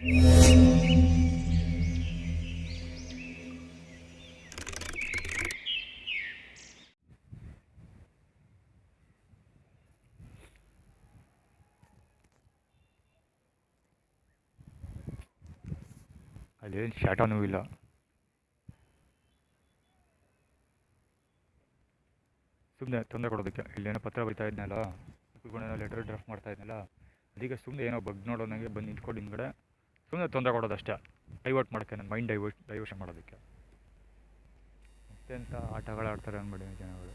ಅಲ್ಲೇನು ಶಾಟನೂ ಇಲ್ಲ. ಸುಮ್ಮನೆ ತೊಂದರೆ ಕೊಡೋದಕ್ಕೆ. ಇಲ್ಲೇನೋ ಪತ್ರ ಬರಿತಾ ಇದ್ನಲ್ಲ, ಕುತ್ಕೊಂಡೇನೋ ಲೆಟರ್ ಡ್ರಾಫ್ಟ್ ಮಾಡ್ತಾ ಇದ್ನಲ್ಲ, ಅದಕ್ಕೆ ಸುಮ್ಮನೆ ಏನೋ ಬಗ್ ನೋಡೋನಂಗೆ ಬಂದು ನಿಂತ್ಕೊಂಡು ಹಿಂದ್ಗಡೆ ಸುಮ್ಮನೆ ತೊಂದರೆ ಕೊಡೋದಷ್ಟೇ. ಡೈವರ್ಟ್ ಮಾಡೋಕ್ಕೆ, ನನ್ನ ಮೈಂಡ್ ಡೈವರ್ಷನ್ ಮಾಡೋದಕ್ಕೆ. ಮತ್ತೆಂಥ ಆಟಗಳು ಆಡ್ತಾರೆ ಅಂದ್ಬಿಡಿ ಜನಗಳು.